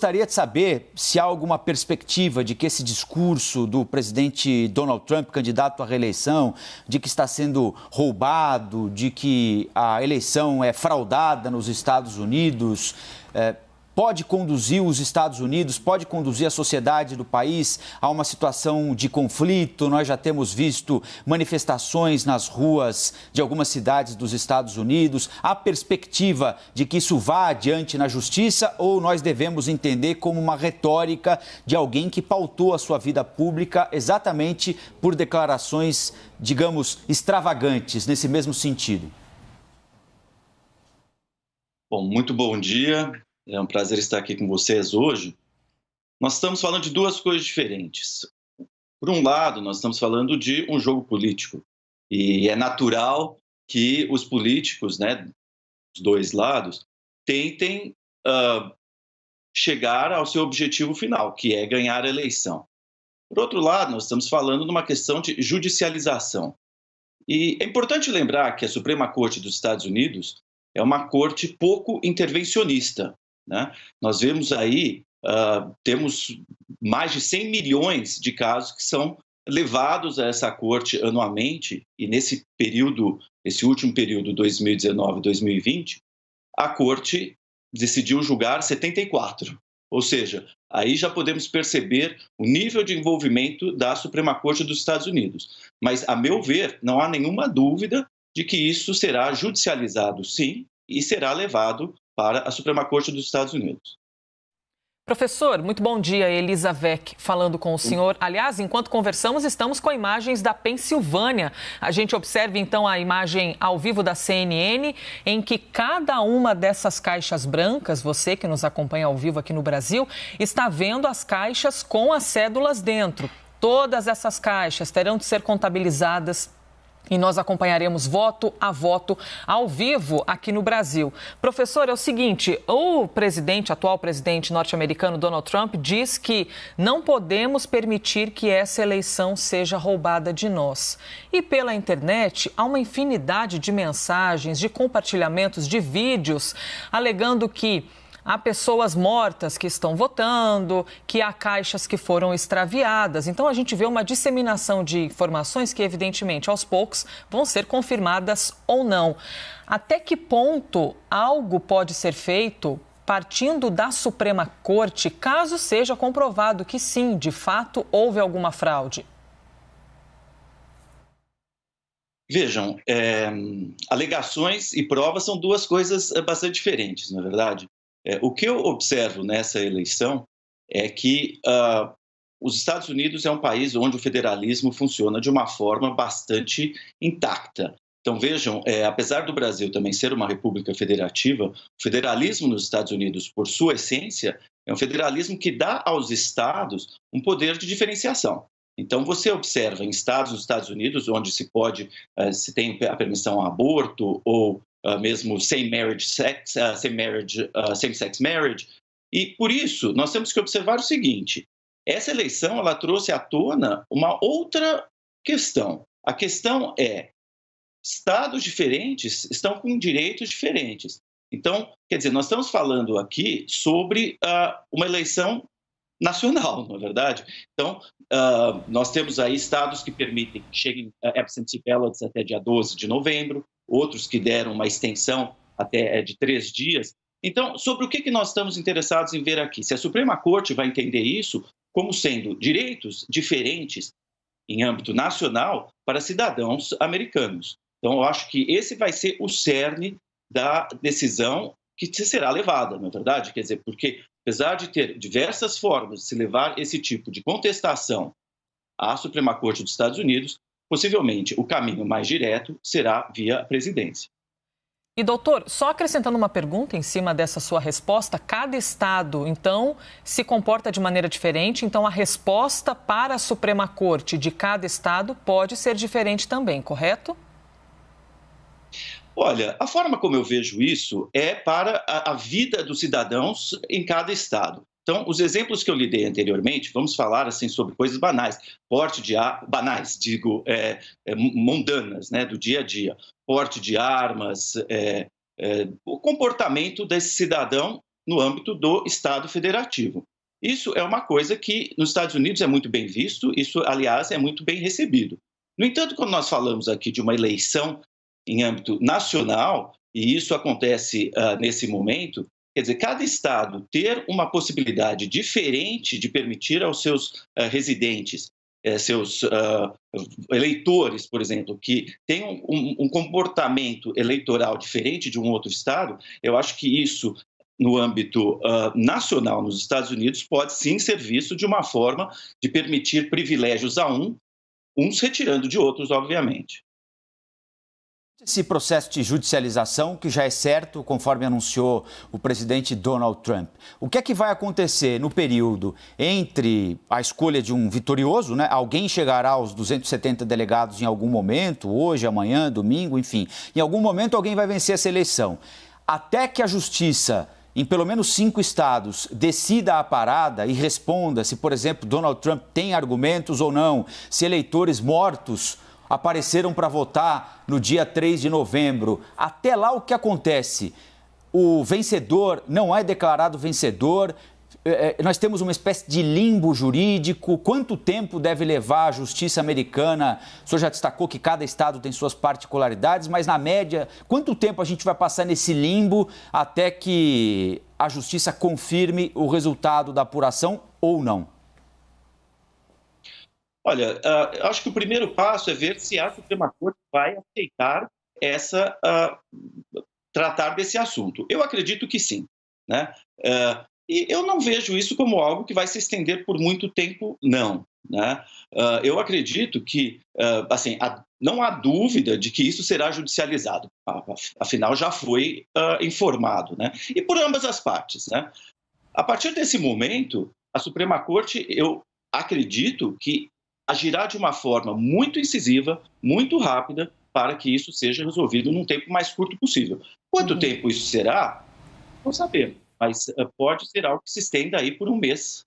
gostaria de saber se há alguma perspectiva de que esse discurso do presidente Donald Trump, candidato à reeleição, de que está sendo roubado, de que a eleição é fraudada nos Estados Unidos, pode conduzir os Estados Unidos, pode conduzir a sociedade do país a uma situação de conflito. Nós já temos visto manifestações nas ruas de algumas cidades dos Estados Unidos. Há perspectiva de que isso vá adiante na justiça ou nós devemos entender como uma retórica de alguém que pautou a sua vida pública exatamente por declarações, digamos, extravagantes nesse mesmo sentido? Bom, muito bom dia. É um prazer estar aqui com vocês hoje. Nós estamos falando de duas coisas diferentes. Por um lado, nós estamos falando de um jogo político. E é natural que os políticos, né, dos dois lados, tentem chegar ao seu objetivo final, que é ganhar a eleição. Por outro lado, nós estamos falando de uma questão de judicialização. E é importante lembrar que a Suprema Corte dos Estados Unidos é uma corte pouco intervencionista, né? Nós vemos aí, temos mais de 100 milhões de casos que são levados a essa corte anualmente, e nesse período, esse último período, 2019-2020, a corte decidiu julgar 74. Ou seja, aí já podemos perceber o nível de envolvimento da Suprema Corte dos Estados Unidos. Mas, a meu ver, não há nenhuma dúvida de que isso será judicializado, sim, e será levado para a Suprema Corte dos Estados Unidos. Professor, muito bom dia. Elisa Weck falando com o senhor. Aliás, enquanto conversamos, estamos com imagens da Pensilvânia. A gente observa, então, a imagem ao vivo da CNN, em que cada uma dessas caixas brancas, você que nos acompanha ao vivo aqui no Brasil, está vendo as caixas com as cédulas dentro. Todas essas caixas terão de ser contabilizadas e nós acompanharemos voto a voto ao vivo aqui no Brasil. Professor, é o seguinte, o atual presidente norte-americano Donald Trump diz que não podemos permitir que essa eleição seja roubada de nós. E pela internet há uma infinidade de mensagens, de compartilhamentos de vídeos, alegando que há pessoas mortas que estão votando, que há caixas que foram extraviadas. Então, a gente vê uma disseminação de informações que, evidentemente, aos poucos vão ser confirmadas ou não. Até que ponto algo pode ser feito partindo da Suprema Corte, caso seja comprovado que sim, de fato, houve alguma fraude? Vejam, alegações e provas são duas coisas bastante diferentes, não é verdade? O que eu observo nessa eleição é que os Estados Unidos é um país onde o federalismo funciona de uma forma bastante intacta. Então, vejam, apesar do Brasil também ser uma república federativa, o federalismo nos Estados Unidos, por sua essência, é um federalismo que dá aos estados um poder de diferenciação. Então, você observa em estados dos Estados Unidos, onde se tem a permissão ao aborto ou mesmo same-sex marriage. E, por isso, nós temos que observar o seguinte, essa eleição ela trouxe à tona uma outra questão. A questão é, estados diferentes estão com direitos diferentes. Então, quer dizer, nós estamos falando aqui sobre uma eleição nacional, não é verdade? Então, nós temos aí estados que permitem que cheguem absentee ballots até dia 12 de novembro, outros que deram uma extensão até de 3 dias. Então, sobre o que nós estamos interessados em ver aqui? Se a Suprema Corte vai entender isso como sendo direitos diferentes em âmbito nacional para cidadãos americanos. Então, eu acho que esse vai ser o cerne da decisão que será levada, não é verdade? Quer dizer, porque apesar de ter diversas formas de se levar esse tipo de contestação à Suprema Corte dos Estados Unidos, possivelmente o caminho mais direto será via a presidência. E, doutor, só acrescentando uma pergunta em cima dessa sua resposta, cada estado, então, se comporta de maneira diferente, então a resposta para a Suprema Corte de cada estado pode ser diferente também, correto? Olha, a forma como eu vejo isso é para a vida dos cidadãos em cada estado. Então, os exemplos que eu lhe dei anteriormente, vamos falar assim sobre coisas banais, mundanas, né, do dia a dia, porte de armas, o comportamento desse cidadão no âmbito do Estado federativo. Isso é uma coisa que nos Estados Unidos é muito bem visto, isso, aliás, é muito bem recebido. No entanto, quando nós falamos aqui de uma eleição em âmbito nacional, e isso acontece nesse momento, quer dizer, cada estado ter uma possibilidade diferente de permitir aos seus residentes, seus eleitores, por exemplo, que tenham um comportamento eleitoral diferente de um outro estado, eu acho que isso, no âmbito nacional nos Estados Unidos, pode sim ser visto de uma forma de permitir privilégios a uns retirando de outros, obviamente. Esse processo de judicialização, que já é certo, conforme anunciou o presidente Donald Trump, o que é que vai acontecer no período entre a escolha de um vitorioso, né? Alguém chegará aos 270 delegados em algum momento, hoje, amanhã, domingo, enfim. Em algum momento alguém vai vencer essa eleição. Até que a justiça, em pelo menos 5 estados, decida a parada e responda se, por exemplo, Donald Trump tem argumentos ou não, se eleitores mortos apareceram para votar no dia 3 de novembro. Até lá, o que acontece? O vencedor não é declarado vencedor, nós temos uma espécie de limbo jurídico. Quanto tempo deve levar a justiça americana? O senhor já destacou que cada estado tem suas particularidades, mas na média, quanto tempo a gente vai passar nesse limbo até que a justiça confirme o resultado da apuração ou não? Olha, eu acho que o primeiro passo é ver se a Suprema Corte vai aceitar tratar desse assunto. Eu acredito que sim, né? E eu não vejo isso como algo que vai se estender por muito tempo, não, né? Eu acredito que, assim, não há dúvida de que isso será judicializado, afinal já foi informado, né? E por ambas as partes, né? A partir desse momento, a Suprema Corte, eu acredito que agirá de uma forma muito incisiva, muito rápida, para que isso seja resolvido num tempo mais curto possível. Quanto tempo isso será? Não sabemos, mas pode ser algo que se estenda aí por um mês,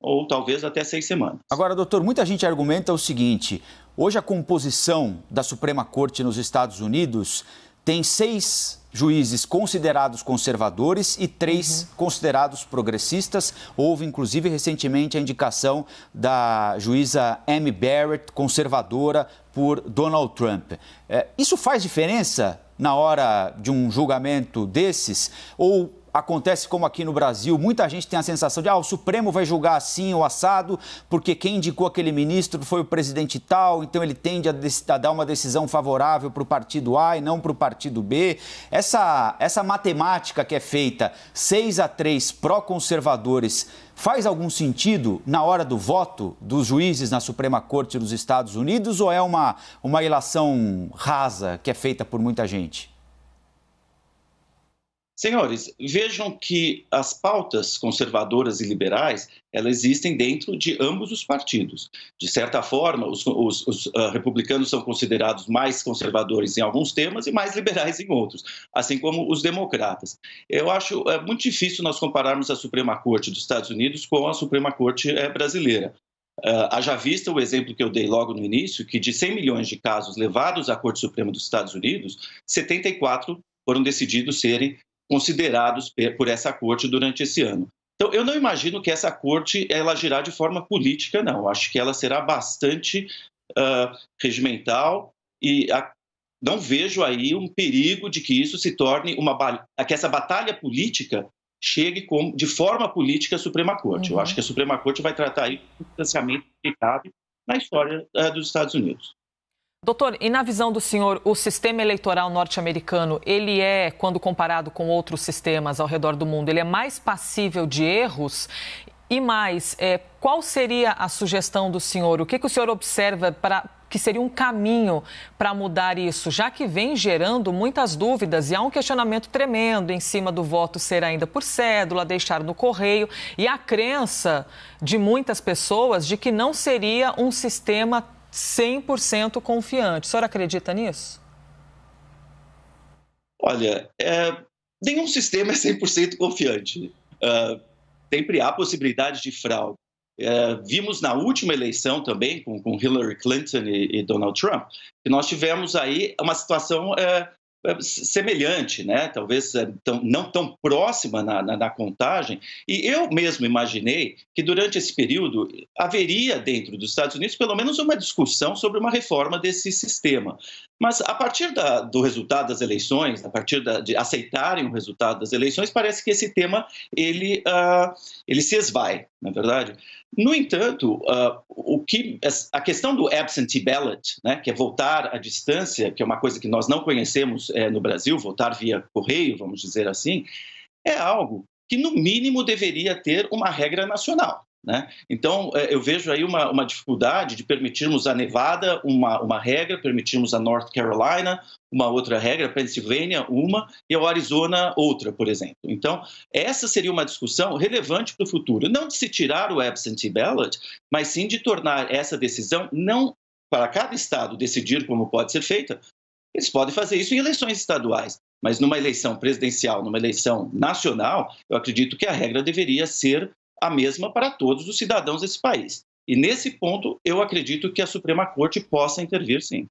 ou talvez até 6 semanas. Agora, doutor, muita gente argumenta o seguinte: hoje a composição da Suprema Corte nos Estados Unidos tem 6 juízes considerados conservadores e 3 considerados progressistas. Houve, inclusive, recentemente a indicação da juíza Amy Barrett, conservadora, por Donald Trump. Isso faz diferença na hora de um julgamento desses? Ou acontece como aqui no Brasil, muita gente tem a sensação de o Supremo vai julgar assim ou assado, porque quem indicou aquele ministro foi o presidente tal, então ele tende a dar uma decisão favorável para o partido A e não para o partido B. Essa matemática que é feita 6-3 pró-conservadores faz algum sentido na hora do voto dos juízes na Suprema Corte dos Estados Unidos, ou é uma ilação rasa que é feita por muita gente? Senhores, vejam que as pautas conservadoras e liberais, elas existem dentro de ambos os partidos. De certa forma, os republicanos são considerados mais conservadores em alguns temas e mais liberais em outros, assim como os democratas. Eu acho muito difícil nós compararmos a Suprema Corte dos Estados Unidos com a Suprema Corte brasileira. Haja vista o exemplo que eu dei logo no início, que de 100 milhões de casos levados à Corte Suprema dos Estados Unidos, 74 foram decididos serem considerados por essa corte durante esse ano. Então, eu não imagino que essa corte ela agirá de forma política, não. Acho que ela será bastante regimental e não vejo aí um perigo de que isso se torne que essa batalha política chegue de forma política à Suprema Corte. Eu acho que a Suprema Corte vai tratar aí do distanciamento que cabe na história dos Estados Unidos. Doutor, e na visão do senhor, o sistema eleitoral norte-americano, ele é, quando comparado com outros sistemas ao redor do mundo, ele é mais passível de erros? E mais, qual seria a sugestão do senhor? O que o senhor observa que seria um caminho para mudar isso, já que vem gerando muitas dúvidas e há um questionamento tremendo em cima do voto ser ainda por cédula, deixar no correio, e a crença de muitas pessoas de que não seria um sistema 100% confiante. O senhor acredita nisso? Olha, nenhum sistema é 100% confiante. Sempre há possibilidade de fraude. Vimos na última eleição também, com Hillary Clinton e Donald Trump, que nós tivemos aí uma situação semelhante, né? Talvez não tão próxima na contagem, e eu mesmo imaginei que durante esse período haveria dentro dos Estados Unidos pelo menos uma discussão sobre uma reforma desse sistema. Mas a partir do resultado das eleições, a partir de aceitarem o resultado das eleições, parece que esse tema ele se esvai, na verdade. No entanto, a questão do absentee ballot, né, que é votar à distância, que é uma coisa que nós não conhecemos no Brasil, votar via correio, vamos dizer assim, é algo que, no mínimo, deveria ter uma regra nacional. Né? Então, eu vejo aí uma dificuldade de permitirmos a Nevada uma regra, permitirmos a North Carolina uma outra regra, a Pennsylvania uma e o Arizona outra, por exemplo. Então, essa seria uma discussão relevante para o futuro, não de se tirar o absentee ballot, mas sim de tornar essa decisão não para cada estado decidir como pode ser feita. Eles podem fazer isso em eleições estaduais, mas numa eleição presidencial, numa eleição nacional, eu acredito que a regra deveria ser a mesma para todos os cidadãos desse país. E nesse ponto, eu acredito que a Suprema Corte possa intervir, sim.